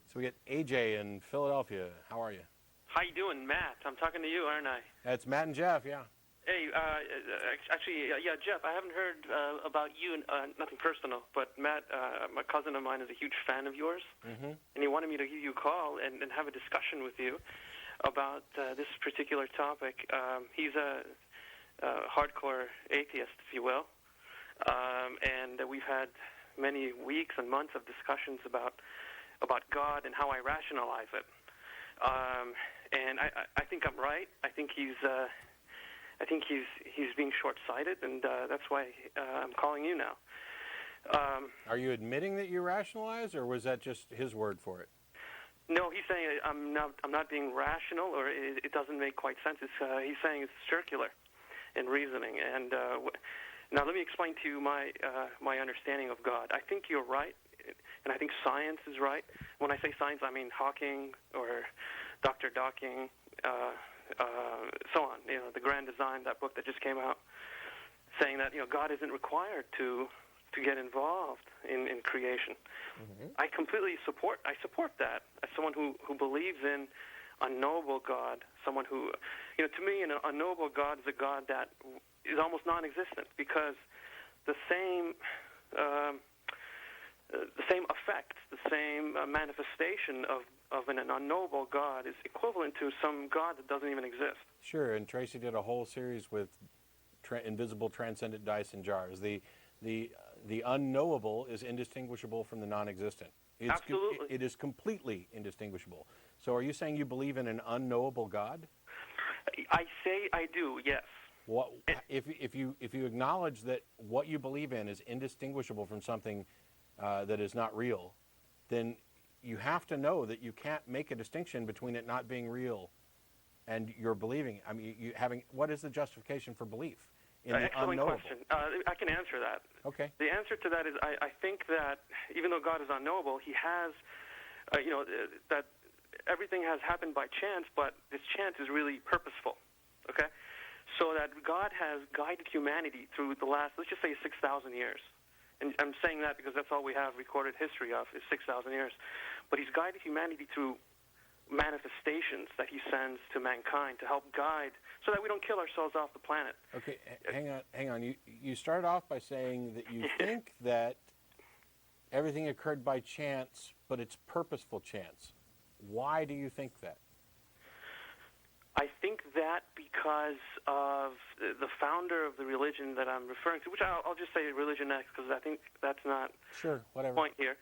So we get AJ in Philadelphia. How are you? How you doing, Matt? I'm talking to you, aren't I? It's Matt and Jeff, yeah. Hey, actually, Jeff, I haven't heard about you, nothing personal, but Matt, my cousin of mine is a huge fan of yours, and he wanted me to give you a call and have a discussion with you about this particular topic. He's a hardcore atheist, if you will, and we've had many weeks and months of discussions about God and how I rationalize it. And I think I'm right. I think he's being short-sighted, and that's why I'm calling you now. Are you admitting that you rationalize, or was that just his word for it? No, he's saying I'm not being rational, or it doesn't make quite sense. He's saying it's circular in reasoning. And now let me explain to you my understanding of God. I think you're right, and I think science is right. When I say science, I mean Hawking or Dr. Docking, so on. You know, The Grand Design, that book that just came out, saying that God isn't required to get involved in creation. I completely support that as someone who believes in unknowable God, someone who, to me, an unknowable God is a God that is almost non-existent, because the same effect, the same manifestation of an unknowable God is equivalent to some God that doesn't even exist. Sure, and Tracy did a whole series with invisible transcendent dice and jars. The unknowable is indistinguishable from the non-existent. Absolutely. It is completely indistinguishable. So are you saying you believe in an unknowable God? I say I do, yes. What, if you acknowledge that what you believe in is indistinguishable from something that is not real, then you have to know that you can't make a distinction between it not being real and your believing. I mean, what is the justification for belief in the excellent unknowable? question. I can answer that. Okay. The answer to that is I think that even though God is unknowable, he has, that everything has happened by chance, but this chance is really purposeful, okay? So that God has guided humanity through the last, let's just say, 6,000 years. And I'm saying that because that's all we have recorded history of is 6,000 years. But he's guided humanity through manifestations that he sends to mankind to help guide so that we don't kill ourselves off the planet. Okay, hang on. You started off by saying that you think that everything occurred by chance, but it's purposeful chance. Why do you think that? I think that because of the founder of the religion that I'm referring to, which I'll just say religion next because I think that's not sure, whatever. the point here.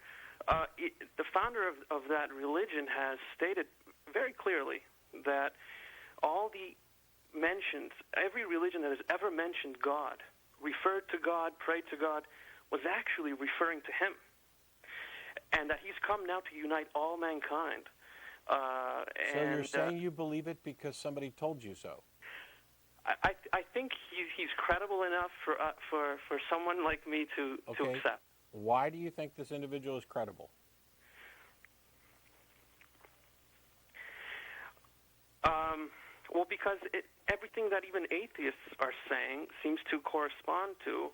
The founder of that religion has stated very clearly that all the mentions, every religion that has ever mentioned God, referred to God, prayed to God, was actually referring to him. And that he's come now to unite all mankind. So you're saying you believe it because somebody told you so? I think he's credible enough for someone like me to accept. Why do you think this individual is credible? Well, because everything that even atheists are saying seems to correspond to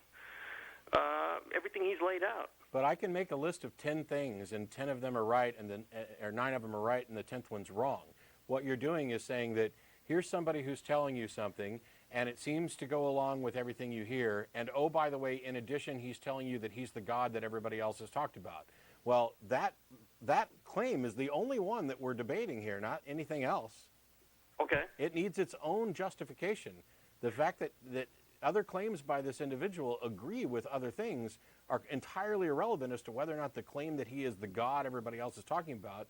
everything he's laid out. But I can make a list of 10 things, and 10 of them are right, and then or 9 of them are right, and the 10th one's wrong. What you're doing is saying that here's somebody who's telling you something, and it seems to go along with everything you hear, and oh, by the way, in addition, he's telling you that he's the God that everybody else has talked about. Well, that claim is the only one that we're debating here, not anything else. Okay. It needs its own justification. The fact that other claims by this individual agree with other things are entirely irrelevant as to whether or not the claim that he is the God everybody else is talking about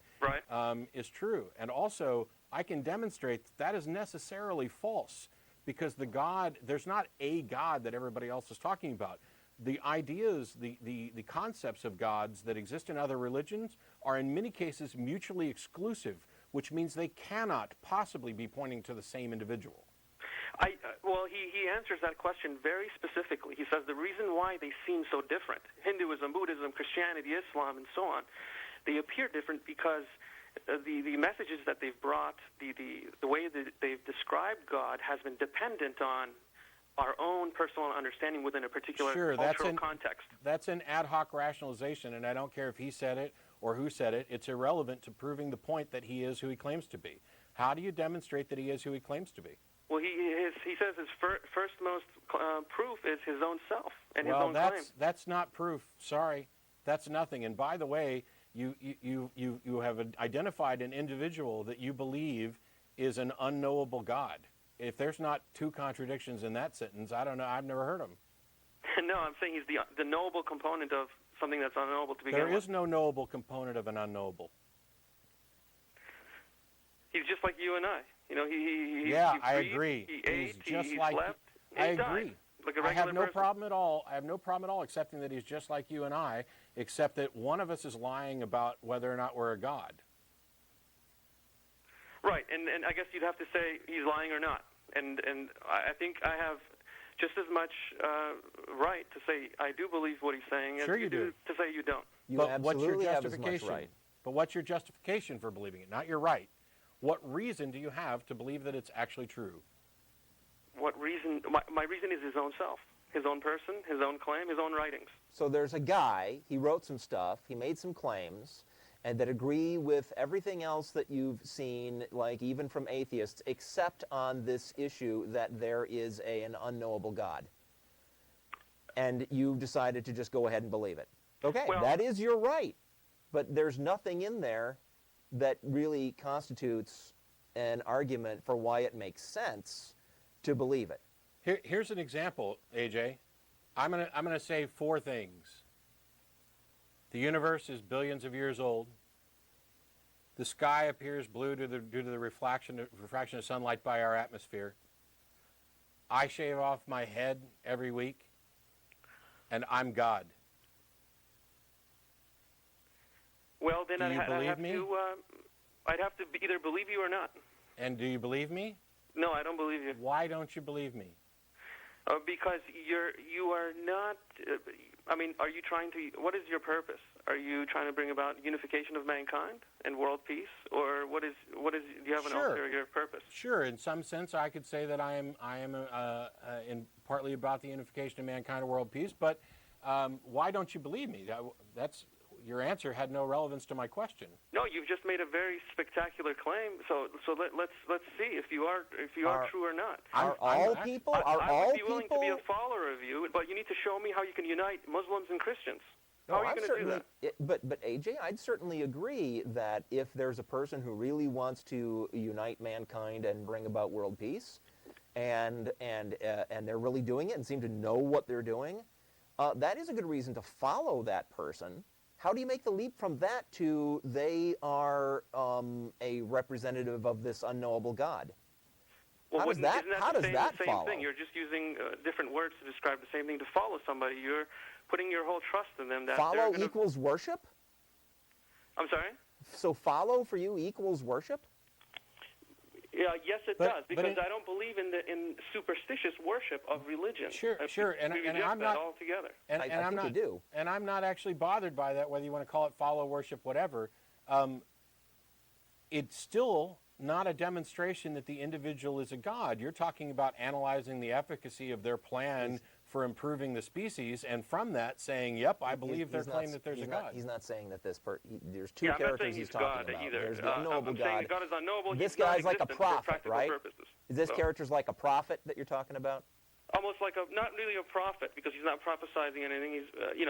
is true. And also, I can demonstrate that is necessarily false, because there's not a God that everybody else is talking about. The ideas, the concepts of gods that exist in other religions are in many cases mutually exclusive, which means they cannot possibly be pointing to the same individual. Well, he answers that question very specifically. He says the reason why they seem so different, Hinduism, Buddhism, Christianity, Islam, and so on, they appear different because the messages that they've brought, the way that they've described God has been dependent on our own personal understanding within a particular cultural context. That's an ad hoc rationalization, and I don't care if he said it or who said it, it's irrelevant to proving the point that he is who he claims to be. How do you demonstrate that he is who he claims to be? Well, he says his first most proof is his own self and his own claim. claim. That's not proof. Sorry, that's nothing. And by the way, you have identified an individual that you believe is an unknowable God. If there's not two contradictions in that sentence, I don't know. I've never heard them. No, I'm saying he's the knowable component of something that's unknowable to begin with. There is no knowable component of an unknowable. He's just like you and I. You know, he I breathed, agree. He ate, just he like slept, I and he agree. died, like a I have no regular person. problem at all. I have no problem at all accepting that he's just like you and I, except that one of us is lying about whether or not we're a god. Right, and I guess you'd have to say he's lying or not. And I think I have just as much right to say I do believe what he's saying as you do to say you don't. You but absolutely have as much right. But what's your justification for believing it? Not your right. What reason do you have to believe that it's actually true? What reason? My reason is his own self, his own person, his own claim, his own writings. So there's a guy, he wrote some stuff, he made some claims, and that agree with everything else that you've seen, like even from atheists, except on this issue that there is an unknowable God. And you decided to just go ahead and believe it. Okay, well, that is your right. But there's nothing in there that really constitutes an argument for why it makes sense to believe it. Here's an example, AJ. I'm gonna say four things. The universe is billions of years old. The sky appears blue due to the refraction of sunlight by our atmosphere. I shave off my head every week, and I'm God. Well, then I'd have me? to. I'd have to either believe you or not. And do you believe me? No, I don't believe you. Why don't you believe me? Because you are not. I mean, are you trying to? What is your purpose? Are you trying to bring about unification of mankind and world peace, or what is? Do you have an ulterior purpose? Sure. In some sense, I could say that I am in partly about the unification of mankind and world peace. But why don't you believe me? That's your answer had no relevance to my question. No, you've just made a very spectacular claim. So let's see if you are true or not. Are all people? I would be willing to be a follower of you, but you need to show me how you can unite Muslims and Christians. How are you going to do that? But AJ, I'd certainly agree that if there's a person who really wants to unite mankind and bring about world peace, and they're really doing it and seem to know what they're doing, that is a good reason to follow that person. How do you make the leap from that to they are a representative of this unknowable God? Well, how does that follow? Thing? You're just using different words to describe the same thing. To follow somebody, you're putting your whole trust in them. That follow equals worship? I'm sorry? So follow for you equals worship? Yeah, yes, it does, because I don't believe in superstitious worship of religion. Sure, and I'm not altogether. I think you do. And I'm not actually bothered by that, whether you want to call it follow, worship, whatever. It's still not a demonstration that the individual is a god. You're talking about analyzing the efficacy of their plan for improving the species, and from that saying, yep, I believe their claim that there's a God. He's not saying that there's two characters he's talking about. Either. There's the unknowable God. God is unknowable. This guy's like a prophet, right? Purposes. Is this character's like a prophet that you're talking about? Almost like not really a prophet, because he's not prophesizing anything. He's,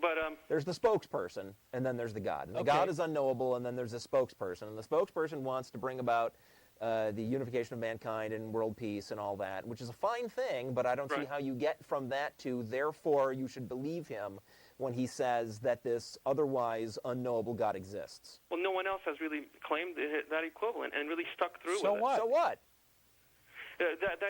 but there's the spokesperson, and then there's the God. And the God is unknowable, and then there's the spokesperson. And the spokesperson wants to bring about the unification of mankind and world peace and all that, which is a fine thing, but I don't see how you get from that to therefore you should believe him when he says that this otherwise unknowable God exists. Well, no one else has really claimed that equivalent and really stuck through with it. So what?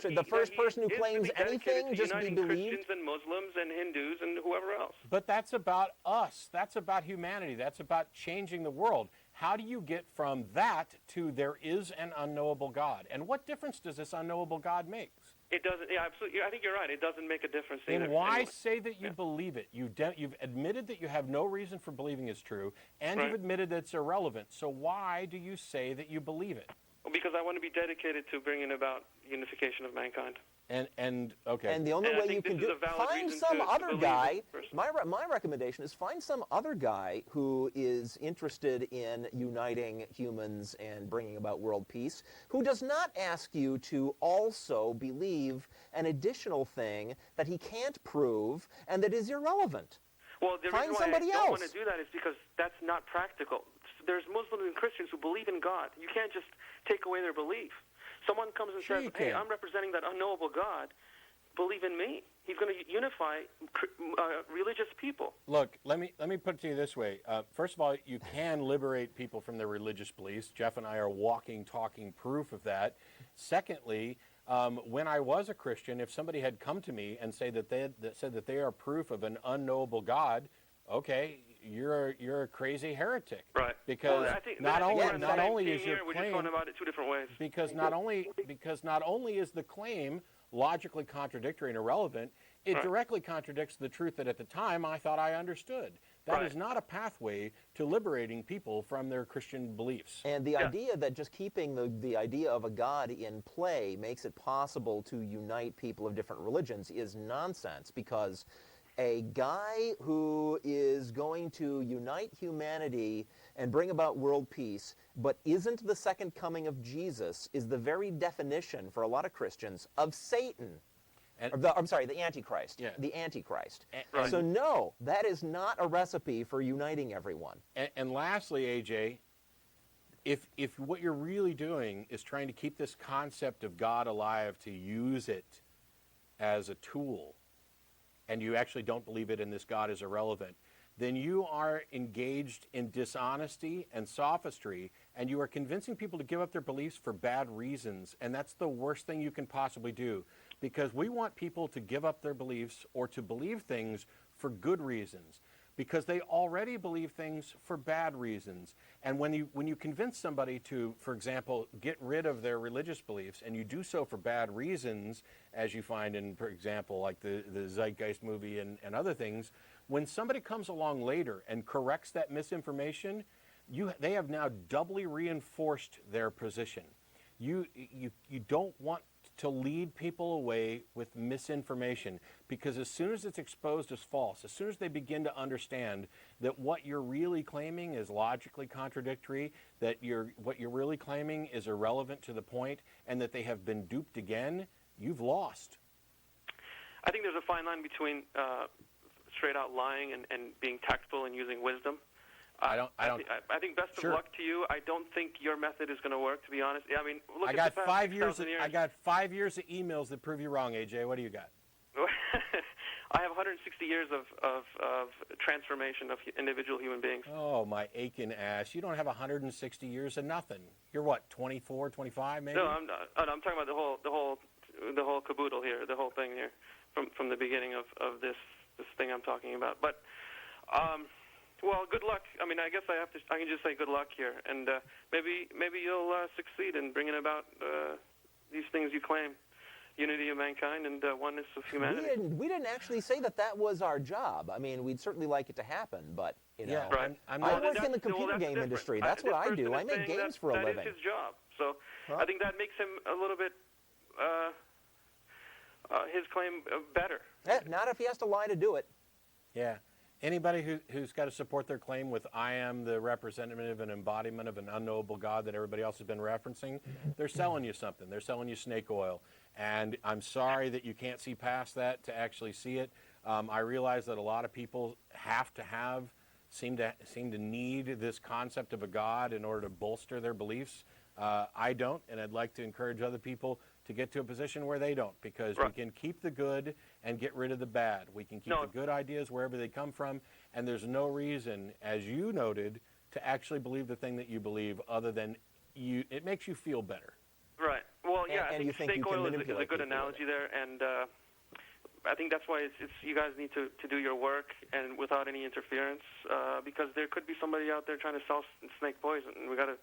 So the first person who claims anything just be believed? Christians and Muslims and Hindus and whoever else. But that's about us. That's about humanity. That's about changing the world. How do you get from that to there is an unknowable God? And what difference does this unknowable God make? It doesn't. Yeah, absolutely. I think you're right. It doesn't make a difference. Then why say that you believe it? You've admitted that you have no reason for believing it's true, and you've admitted that it's irrelevant. So why do you say that you believe it? Well, because I want to be dedicated to bringing about unification of mankind. And okay. And the only And I way you think can this do is a valid find reason some to other believe guy. this person. My recommendation is find some other guy who is interested in uniting humans and bringing about world peace, who does not ask you to also believe an additional thing that he can't prove and that is irrelevant. Well, the Find reason why somebody I don't else. want to do that is because that's not practical. There's Muslims and Christians who believe in God. You can't just take away their belief. Someone comes and Sure says, you hey, can. I'm representing that unknowable God. Believe in me. He's going to unify religious people. Look, let me put it to you this way. First of all, you can liberate people from their religious beliefs. Jeff and I are walking, talking proof of that. Secondly, when I was a Christian, if somebody had come to me and said that they are proof of an unknowable God, okay, you're a crazy heretic. Right. Because Well, I think not we're only on the not same only team is your here, we're just claim going about it two different ways. because not only is the claim logically contradictory and irrelevant, it Right. directly contradicts the truth that at the time I thought I understood. That is Right. not a pathway to liberating people from their Christian beliefs. And the idea that just keeping the idea of a God in play makes it possible to unite people of different religions is nonsense, because a guy who is going to unite humanity and bring about world peace but isn't the second coming of Jesus is the very definition for a lot of Christians of Satan. And- I'm sorry, the Antichrist. Yeah. The Antichrist. Right. So no, that is not a recipe for uniting everyone. And lastly, AJ, if what you're really doing is trying to keep this concept of God alive to use it as a tool, and you actually don't believe it and this God is irrelevant, then you are engaged in dishonesty and sophistry, and you are convincing people to give up their beliefs for bad reasons, and that's the worst thing you can possibly do, because we want people to give up their beliefs or to believe things for good reasons, because they already believe things for bad reasons. And when you convince somebody to, for example, get rid of their religious beliefs, and you do so for bad reasons, as you find in, for example, like the Zeitgeist movie and other things, when somebody comes along later and corrects that misinformation, they have now doubly reinforced their position. You don't want to lead people away with misinformation, because as soon as it's exposed as false, as soon as they begin to understand that what you're really claiming is logically contradictory, that what you're really claiming is irrelevant to the point, and that they have been duped again, you've lost. I think there's a fine line between straight out lying and being tactful and using wisdom. I think best Sure. of luck to you. I don't think your method is going to work, to be honest. I mean, look I at got the past 5 years. 6,000 years. I got 5 years of emails that prove you wrong, AJ. What do you got? I have 160 years of transformation of individual human beings. Oh, my aching ass. You don't have 160 years of nothing. You're what, 24, 25 maybe? No, I'm talking about the whole caboodle here, the whole thing here, from the beginning of this thing I'm talking about. But well, good luck. I mean, I guess I can just say good luck here, and maybe you'll succeed in bringing about these things you claim: unity of mankind and oneness of humanity. We didn't actually say that was our job. I mean, we'd certainly like it to happen, but you know, Yeah, Right. I'm I not, work in the computer game different. industry. That's what I This do. person I is make saying games for a living. That is his job. So Well- I think that makes him a little bit his claim better. Not if he has to lie to do it. yeah. Anybody who's got to support their claim with "I am the representative and embodiment of an unknowable God" that everybody else has been referencing, they're selling you something. They're selling you snake oil. And I'm sorry that you can't see past that to actually see it. I realize that a lot of people seem to need this concept of a God in order to bolster their beliefs. I don't, and I'd like to encourage other people to get to a position where they don't, because we Right. can keep the good and get rid of the bad. We can keep the good ideas wherever they come from, and there's no reason, as you noted, to actually believe the thing that you believe other than it makes you feel better. Right. Well, yeah, And I you think think you snake can oil is a manipulate good people with analogy there, and I think that's why it's you guys need to do your work and without any interference, because there could be somebody out there trying to sell snake poison, and we got to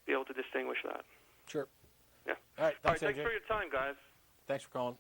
be able to distinguish that. Sure. Yeah. All right. Thanks, Thanks AJ. for your time, guys. Thanks for calling.